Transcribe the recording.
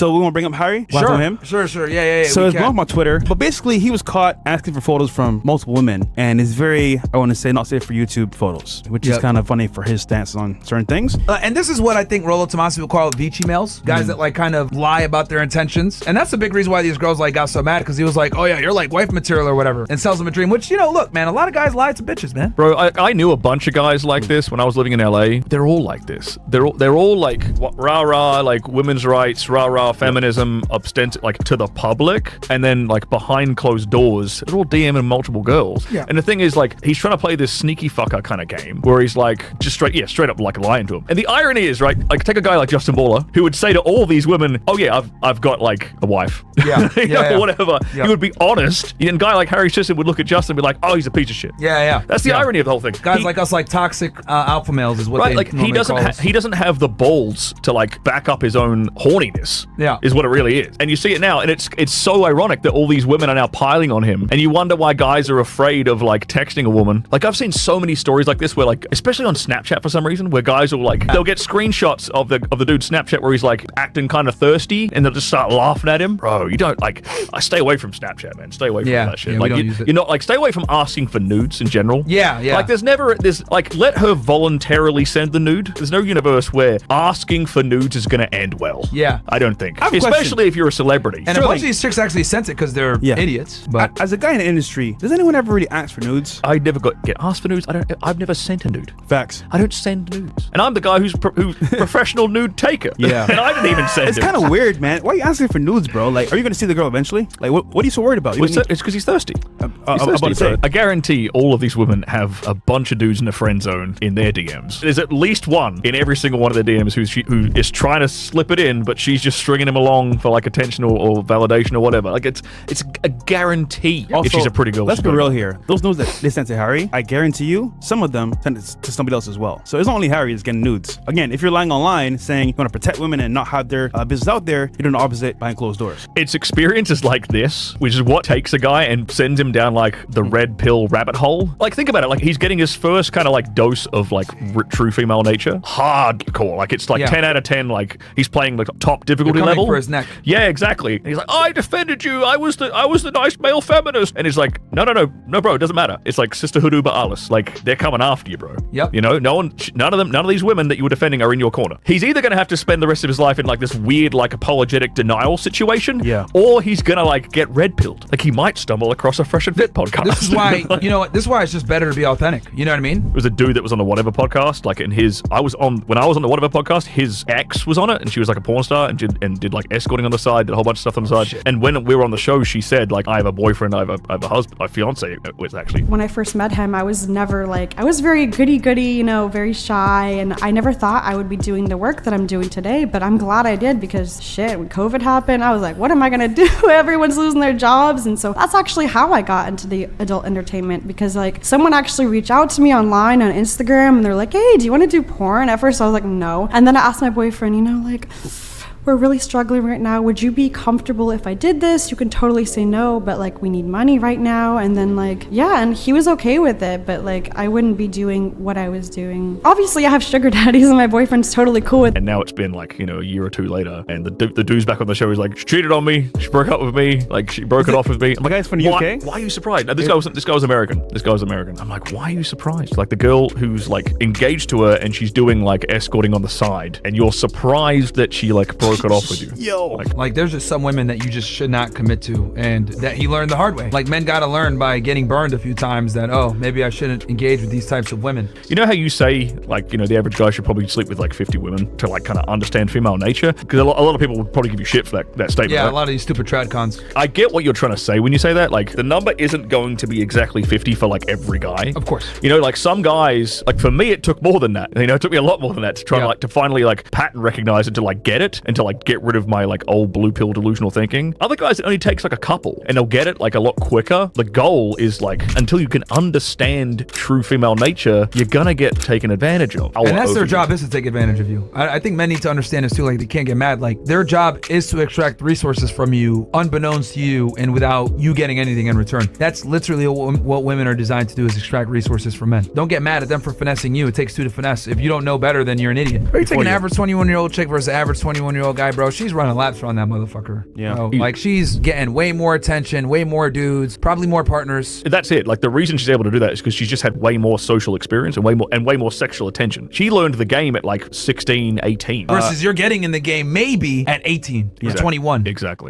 So we want to bring up Harry? Sure. Him? Sure. Yeah. So it's going on Twitter, but basically he was caught asking for photos from multiple women, and is very, I want to say, not safe for YouTube photos, which is kind of funny for his stance on certain things. And this is what I think Rollo Tomasi would call Vici males, guys that like kind of lie about their intentions. And that's the big reason why these girls like got so mad, because he was like, oh yeah, you're like wife material or whatever, and sells them a dream, which, you know, look, man, a lot of guys lie to bitches, man. Bro, I knew a bunch of guys like this when I was living in LA. They're all like this. They're all like rah-rah, like women's rights, rah-rah, feminism, like to the public, and then like behind closed doors, they're all DMing multiple girls. Yeah. And the thing is, like, he's trying to play this sneaky fucker kind of game where he's like just straight up like lying to him. And the irony is, right, like take a guy like Justin Baller who would say to all these women, oh yeah, I've got like a wife. Yeah. Whatever. Yeah. He would be honest. And a guy like Harry Sisson would look at Justin and be like, oh, he's a piece of shit. Yeah. That's the irony of the whole thing. Guys like us, like toxic alpha males is what right, they like he doesn't have the balls to like back up his own horniness. Yeah. Is what it really is. And you see it now, and it's so ironic that all these women are now piling on him, and you wonder why guys are afraid of like texting a woman. Like I've seen so many stories like this where like, especially on Snapchat for some reason, where guys will like, they'll get screenshots of the dude's Snapchat where he's like acting kind of thirsty, and they'll just start laughing at him. Bro, you don't like, I stay away from Snapchat, man. Stay away from that shit. Yeah, like you're not like, stay away from asking for nudes in general. Yeah. Like there's like, let her voluntarily send the nude. There's no universe where asking for nudes is gonna end well. Yeah. I don't think. have a Especially question. if you're a celebrity. And a bunch of these chicks actually sent it because they're idiots. But as a guy in the industry, does anyone ever really ask for nudes? I never get asked for nudes. I've never sent a nude. Facts. I don't send nudes. And I'm the guy who's professional nude taker. Yeah. And I didn't even send It's it. kind of weird, man. Why are you asking for nudes, bro? Like, are you going to see the girl eventually? Like, what are you so worried about? It's because he's thirsty. I'm about to say. I guarantee all of these women have a bunch of dudes in the friend zone in their DMs. There's at least one in every single one of their DMs who is trying to slip it in, but she's just stringing him along for like attention or validation or whatever. Like it's a guarantee Also, if she's a pretty girl. Let's be real here. Those nudes that they sent to Harry, I guarantee you, some of them sent it to somebody else as well. So it's not only Harry that's getting nudes. Again, if you're lying online saying you want to protect women and not have their business out there, you're doing the opposite behind closed doors. It's experiences like this, which is what takes a guy and sends him down like the red pill rabbit hole. Like think about it, like he's getting his first kind of like dose of like true female nature. Hardcore. Like it's like 10 out of 10, like he's playing like top difficulty level. for his neck. Yeah, exactly. And he's like, I defended you. I was the nice male feminist. And he's like, no, bro, it doesn't matter. It's like sisterhood uber alles. Like they're coming after you, bro. Yep. You know, none of these women that you were defending are in your corner. He's either going to have to spend the rest of his life in like this weird like apologetic denial situation, or he's going to like get red pilled. Like he might stumble across a Fresh and Fit podcast. This is why, you know what? This is why it's just better to be authentic. You know what I mean? There was a dude that was on the Whatever podcast, like when I was on the Whatever podcast, his ex was on it, and she was like a porn star and did like escorting on the side, did a whole bunch of stuff on the side. Shit. And when we were on the show, she said like, I have a boyfriend, I have a husband, my fiance was actually. When I first met him, I was never like, I was very goody-goody, you know, very shy, and I never thought I would be doing the work that I'm doing today, but I'm glad I did, because shit, when COVID happened, I was like, what am I gonna do? Everyone's losing their jobs. And so that's actually how I got into the adult entertainment, because like someone actually reached out to me online on Instagram and they're like, hey, do you want to do porn? At first I was like, no. And then I asked my boyfriend, you know, like, we're really struggling right now. Would you be comfortable if I did this? You can totally say no, but like we need money right now. And then like, yeah, and he was okay with it, but like I wouldn't be doing what I was doing. Obviously I have sugar daddies and my boyfriend's totally cool with it. And now it's been like, you know, a year or two later, and the dude's back on the show. He's like, she cheated on me. She broke up with me. Like she broke it off with me. I'm My guy's from the UK? Why are you surprised? No, this guy was American. This guy was American. I'm like, why are you surprised? Like the girl who's like engaged to her and she's doing like escorting on the side, and you're surprised that she like broke it off with you. Like there's just some women that you just should not commit to, and that he learned the hard way. Like men gotta learn by getting burned a few times that, oh, maybe I shouldn't engage with these types of women. You know how you say like, you know, the average guy should probably sleep with like 50 women to like kind of understand female nature? Because a lot of people would probably give you shit for that statement. Yeah, right? a lot of these stupid trad cons. I get what you're trying to say when you say that. Like the number isn't going to be exactly 50 for like every guy. Of course. You know, like some guys, like for me, it took more than that. You know, it took me a lot more than that to try to finally like pattern recognize and to like get it and to like get rid of my like old blue pill delusional thinking. Other guys, it only takes like a couple and they'll get it like a lot quicker. The goal is like, until you can understand true female nature, you're gonna get taken advantage of. And that's their job, is to take advantage of you. I think men need to understand this too. Like they can't get mad. Like their job is to extract resources from you unbeknownst to you and without you getting anything in return. That's literally what women are designed to do, is extract resources from men. Don't get mad at them for finessing you. It takes two to finesse. If you don't know better, then you're an idiot. Or you take an average 21-year-old chick versus an average 21-year-old 13-year-old guy, bro, she's running laps around that motherfucker. Yeah. Bro. Like, she's getting way more attention, way more dudes, probably more partners. That's it. Like, the reason she's able to do that is because she's just had way more social experience and way more sexual attention. She learned the game at like 16, 18. Versus you're getting in the game maybe at 18 or 21. Exactly.